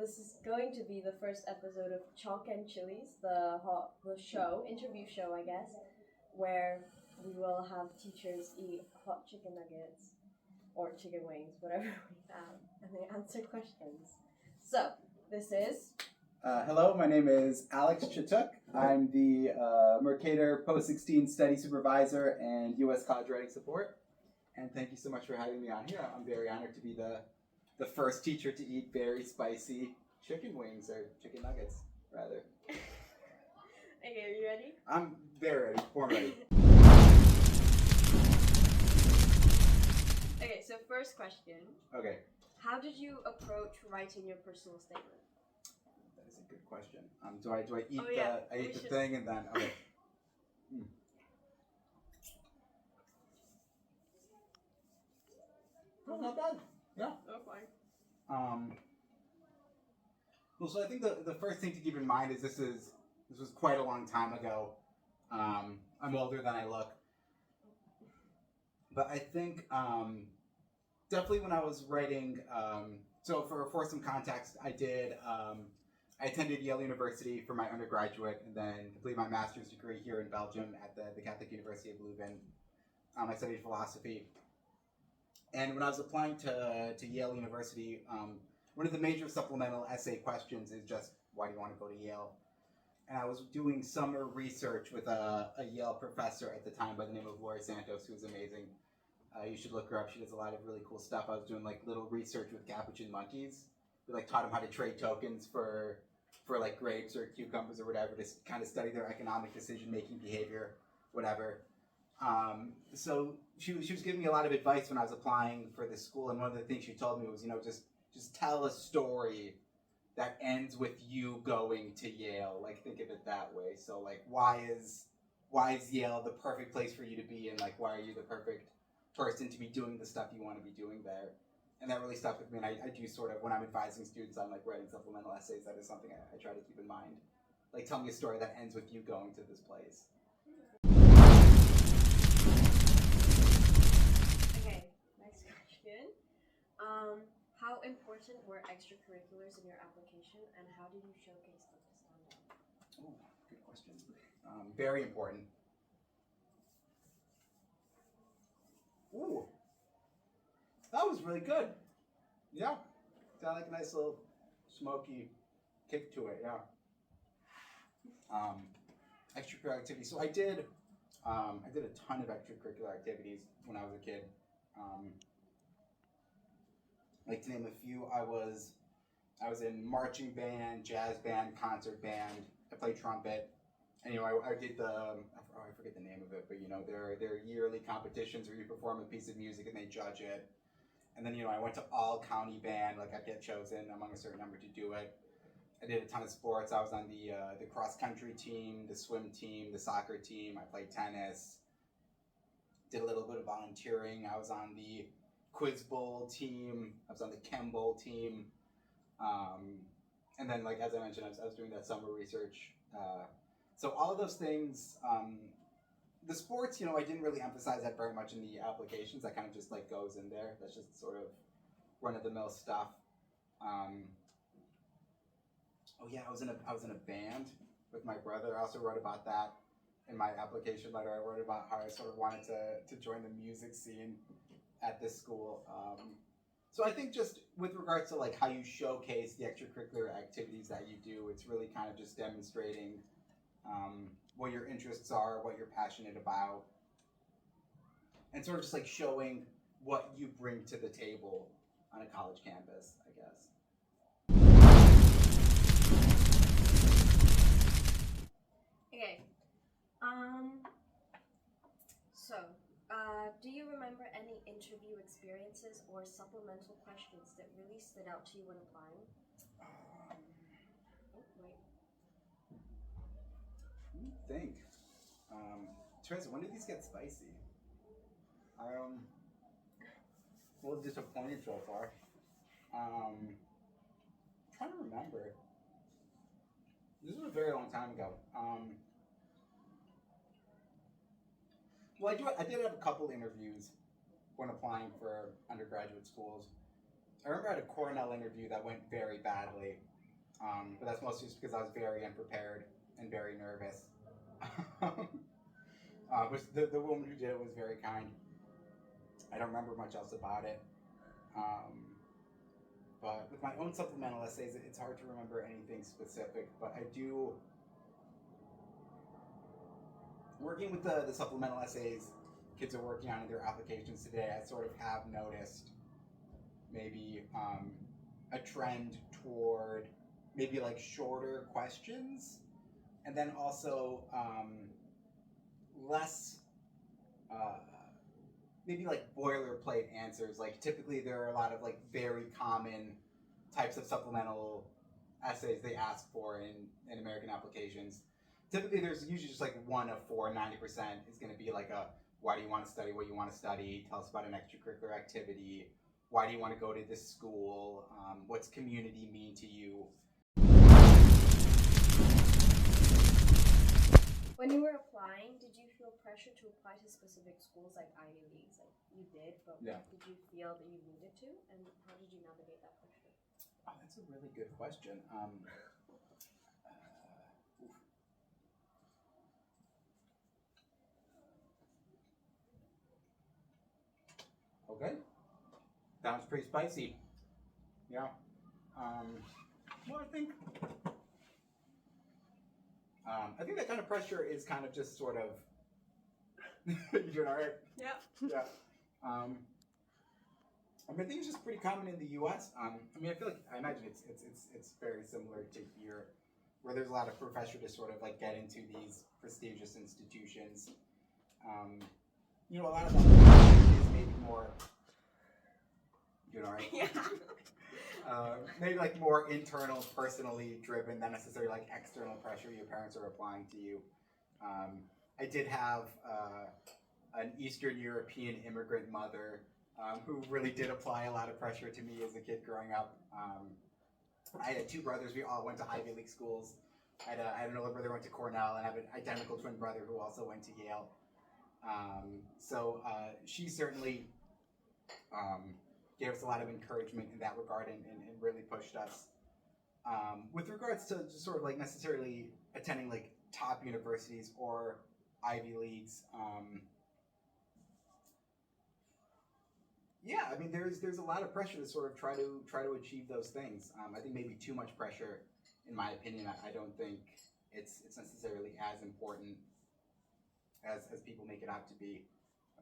This is going to be the first episode of Chalk and Chillies, the interview show, I guess, where we will have teachers eat hot chicken nuggets or chicken wings, whatever we have, and they answer questions. So, this is... Hello, my name is Alex Chituk. I'm the Mercator Post-16 Study Supervisor and U.S. College Writing Support. And thank you so much for having me on here. I'm very honored to be the first teacher to eat very spicy chicken wings, or chicken nuggets, rather. Okay, are you ready? I'm very ready, born ready. Okay, so first question. Okay. How did you approach writing your personal statement? That is a good question. Do I eat I eat the should... thing and then, okay. No, not bad. Yeah. Oh, fine. Well, so I think the first thing to keep in mind is this was quite a long time ago. I'm older than I look. But I think definitely when I was writing, so for some context, I attended Yale University for my undergraduate and then completed my master's degree here in Belgium at the Catholic University of Leuven. I studied philosophy. And when I was applying to Yale University, one of the major supplemental essay questions is just, why do you want to go to Yale? And I was doing summer research with a Yale professor at the time by the name of Laura Santos, who was amazing. You should look her up. She does a lot of really cool stuff. I was doing like little research with capuchin monkeys. We like taught them how to trade tokens for like grapes or cucumbers or whatever to kind of study their economic decision-making behavior, whatever. So she was giving me a lot of advice when I was applying for this school, and one of the things she told me was, just tell a story that ends with you going to Yale. Like, think of it that way. So like, why is Yale the perfect place for you to be, and like, why are you the perfect person to be doing the stuff you want to be doing there? And that really stuck with me, and I do sort of, when I'm advising students on like writing supplemental essays, that is something I try to keep in mind. Like, tell me a story that ends with you going to this place. Okay, next question. How important were extracurriculars in your application, and how did you showcase them to stand out? Oh, good question. Very important. Ooh, that was really good. Yeah, got like a nice little smoky kick to it. Yeah. Extracurricular activities. So I did a ton of extracurricular activities when I was a kid. Like, to name a few, I was in marching band, jazz band, concert band. I played trumpet, and I did I forget the name of it, but there are yearly competitions where you perform a piece of music and they judge it. And then I went to all county band, like I'd get chosen among a certain number to do it. I did a ton of sports. I was on the cross country team, the swim team, the soccer team. I played tennis. Did a little bit of volunteering. I was on the quiz bowl team. I was on the chem bowl team. And then, like, as I mentioned, I was doing that summer research. So all of those things, the sports, I didn't really emphasize that very much in the applications. That kind of just like goes in there. That's just sort of run-of-the-mill stuff. Oh yeah, I was in a band with my brother. I also wrote about that in my application letter. I wrote about how I sort of wanted to join the music scene at this school. So I think just with regards to like how you showcase the extracurricular activities that you do, it's really kind of just demonstrating what your interests are, what you're passionate about, and sort of just like showing what you bring to the table on a college campus, I guess. Okay. So, do you remember any interview experiences or supplemental questions that really stood out to you when applying? Let me think. Tereza, when did these get spicy? I'm a little disappointed so far. I'm trying to remember. This was a very long time ago. Well, I did have a couple interviews when applying for undergraduate schools. I remember I had a Cornell interview that went very badly, but that's mostly just because I was very unprepared and very nervous. Which the woman who did it was very kind. I don't remember much else about it. But with my own supplemental essays, it's hard to remember anything specific, but I do... Working with the supplemental essays kids are working on in their applications today, I sort of have noticed maybe a trend toward maybe like shorter questions, and then also less maybe like boilerplate answers. Like typically there are a lot of like very common types of supplemental essays they ask for in American applications. Typically there's usually just like one of four, 90% is going to be like a why do you want to study what you want to study, tell us about an extracurricular activity, why do you want to go to this school, what's community mean to you. When you were applying, did you feel pressure to apply to specific schools like Ivy Leagues? Like you did, but Yeah. Did you feel that you needed to? And how did you navigate that pressure? Oh, that's a really good question. Okay. That was pretty spicy. Yeah. Well, I think that kind of pressure is kind of just sort of. You doing all right? Yeah. Yeah. I think it's just pretty common in the U.S. I feel like I imagine it's very similar to here, where there's a lot of pressure to sort of like get into these prestigious institutions. A lot of that is maybe more. You know, right? Yeah. Maybe like more internal, personally driven than necessarily like external pressure your parents are applying to you. I did have an Eastern European immigrant mother who really did apply a lot of pressure to me as a kid growing up. I had two brothers. We all went to Ivy League schools. I had an older brother who went to Cornell, and I have an identical twin brother who also went to Yale. So she certainly gave us a lot of encouragement in that regard and really pushed us. With regards to just sort of like necessarily attending like top universities or Ivy Leagues, yeah, there's a lot of pressure to sort of try to achieve those things. I think maybe too much pressure, in my opinion. I don't think it's necessarily as important as people make it out to be.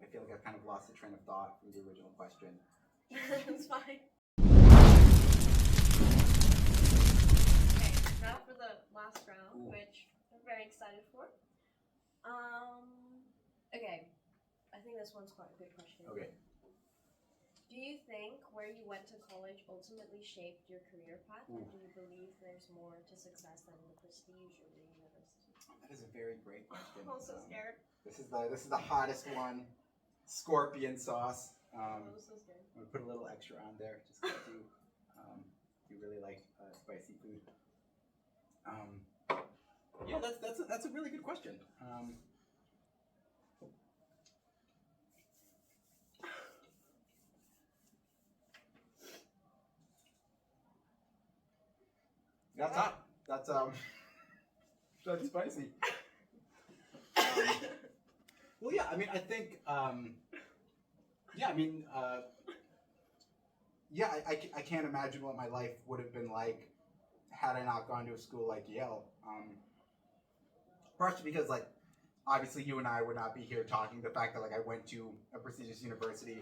I feel like I've kind of lost the train of thought from the original question. It's fine. Okay, now for the last round, Ooh. which I'm very excited for. Okay, I think this one's quite a good question. Okay. Do you think where you went to college ultimately shaped your career path, or do you believe there's more to success than the prestige of the university? That is a very great question. I'm so scared. This is the hottest one. Scorpion sauce. I'm so scared. I'm gonna put a little extra on there just because you really like spicy food. Yeah, that's a really good question. That's hot. That's spicy. Well, yeah. I think. I can't imagine what my life would have been like had I not gone to a school like Yale. Partially because, like, obviously you and I would not be here talking. The fact that, like, I went to a prestigious university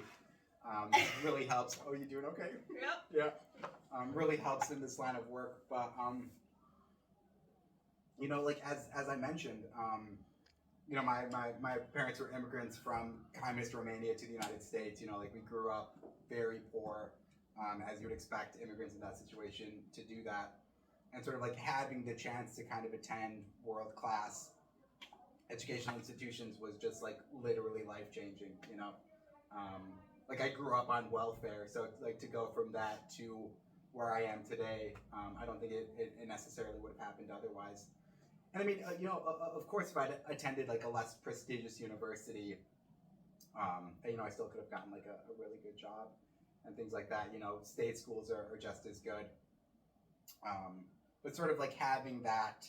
really helps. Oh, you doing okay? Yep. Yeah. Really helps in this line of work. But, like, as I mentioned, my parents were immigrants from communist Romania to the United States. We grew up very poor, as you would expect immigrants in that situation to do that. And sort of like having the chance to kind of attend world-class educational institutions was just like literally life-changing, Like I grew up on welfare, so like to go from that to where I am today, I don't think it necessarily would have happened otherwise. And of course, if I'd attended like a less prestigious university, I still could have gotten like a really good job. and things like that. State schools are just as good. But sort of like having that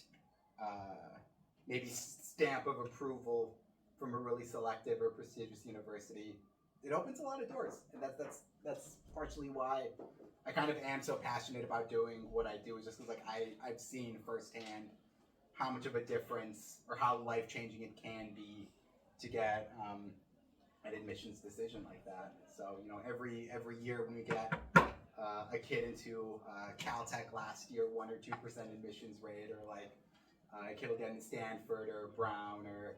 maybe stamp of approval from a really selective or prestigious university, it opens a lot of doors, and that's partially why I kind of am so passionate about doing what I do. Is just because like I've seen firsthand how much of a difference or how life changing it can be to get an admissions decision like that. So every year when we get a kid into Caltech last year, 1 or 2% admissions rate, or like a kid will get into Stanford or Brown, or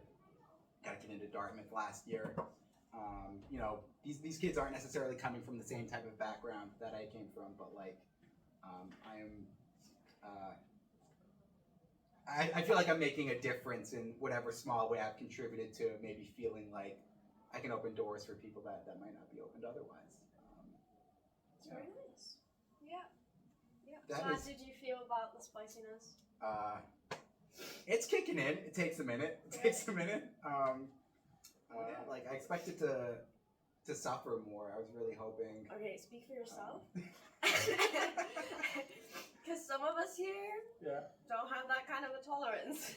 got a kid into Dartmouth last year. These kids aren't necessarily coming from the same type of background that I came from, but like I feel like I'm making a difference in whatever small way I've contributed to maybe feeling like I can open doors for people that might not be opened otherwise. It's very nice. Yeah. That So how is- did you feel about the spiciness? It's kicking in. It takes a minute. Like I expected to suffer more. I was really hoping. Okay, speak for yourself. Because some of us here don't have that kind of a tolerance.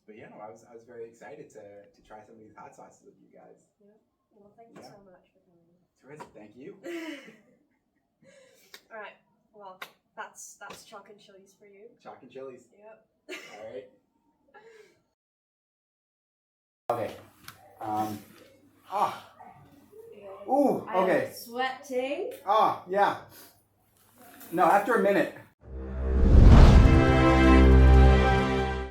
But I was very excited to try some of these hot sauces with you guys. Yeah. Well, thank you so much for coming. Tereza, thank you. All right. Well, that's chalk and chilies for you. Chalk and Chillies. Yep. All right. Okay. Ooh. I'm Okay. sweating. Yeah. No, after a minute.